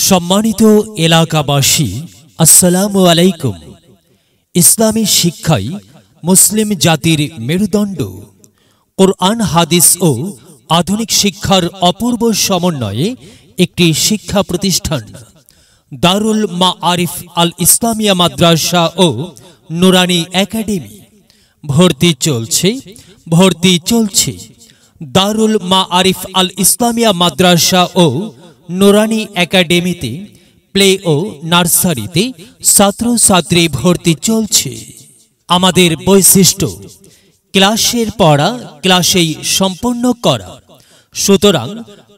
সম্মানিত এলাকাবাসী, আসসালামু আলাইকুম। ইসলামী শিক্ষাই মুসলিম জাতির মেরুদণ্ড। কোরআন, হাদিস ও আধুনিক শিক্ষার অপূর্ব সমন্বয়ে একটি শিক্ষা প্রতিষ্ঠান দারুল মাআরিফ আল ইসলামিয়া মাদ্রাসা ও নুরানি একাডেমি। ভর্তি চলছে। দারুল মাআরিফ আল ইসলামিয়া মাদ্রাসা ও নুরানি একাডেমিতে প্লে ও নার্সারিতে ছাত্রছাত্রী ভর্তি চলছে। আমাদের বৈশিষ্ট্য: ক্লাসের পড়া ক্লাসেই সম্পন্ন করা, সুতরাং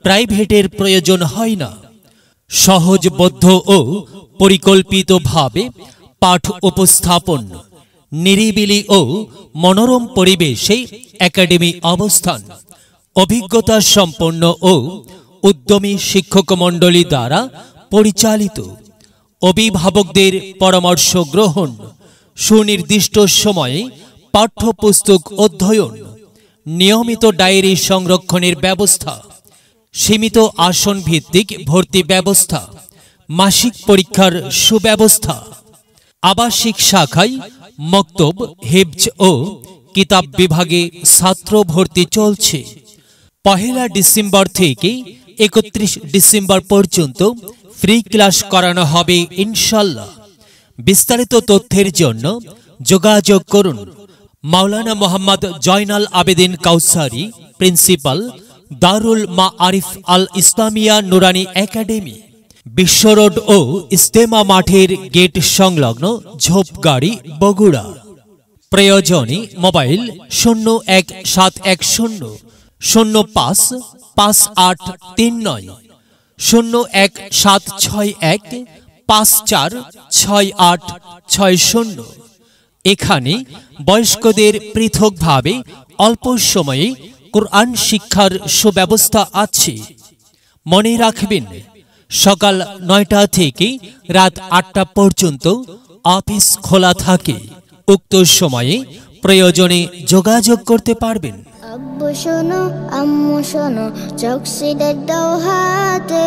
প্রাইভেটের প্রয়োজন হয় না। সহজবোধ্য ও পরিকল্পিতভাবে পাঠ উপস্থাপন, নিরিবিলি ও মনোরম পরিবেশে একাডেমি অবস্থান। অভিজ্ঞতা সম্পন্ন ও উদ্যমী শিক্ষকমণ্ডলী দ্বারা পরিচালিত। অভিভাবকদের পরামর্শ গ্রহণ, সুনির্দিষ্ট সময়ে পাঠ্যপুস্তক অধ্যয়ন, নিয়মিত ডায়েরি সংরক্ষণের ব্যবস্থা, সীমিত আসন ভিত্তিক ভর্তি ব্যবস্থা, মাসিক পরীক্ষার সুব্যবস্থা। আবাসিক শাখায় মক্তব, হিফজ ও কিতাব বিভাগে ছাত্র ভর্তি চলছে। 1 ডিসেম্বর থেকে 31 ডিসেম্বর পর্যন্ত ফ্রি ক্লাস করানো হবে ইনশাল্লাহ। বিস্তারিত তথ্যের জন্য যোগাযোগ করুন মাওলানা মোহাম্মদ জয়নাল আবেদিন কাউসারি, প্রিন্সিপাল, দারুল মাআরিফ আল ইসলামিয়া নুরানি একাডেমি, বিশ্ব রোড ও ইস্তেমা মাঠের গেট সংলগ্ন, ঝোপগাড়ি, বগুড়া। প্রয়োজনে মোবাইল 01710 055839, 01761 546860। এখানে বয়স্কদের পৃথকভাবে অল্প সময়ে কোরআন শিক্ষার সুব্যবস্থা আছে। মনে রাখবেন, সকাল 9টা থেকে রাত 8টা পর্যন্ত অফিস খোলা থাকে। উক্ত সময়ে প্রয়োজনে যোগাযোগ করতে পারবেন। আব্বু শোনো, আম্মু শোনো, চোখ সিদের দাও হাতে,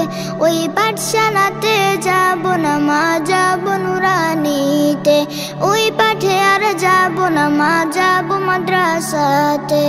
ওই পাঠশালাতে যাব না মা, যাব নুরানিতে, ওই পাঠে আর যাব না মা, যাব মাদ্রাসাতে।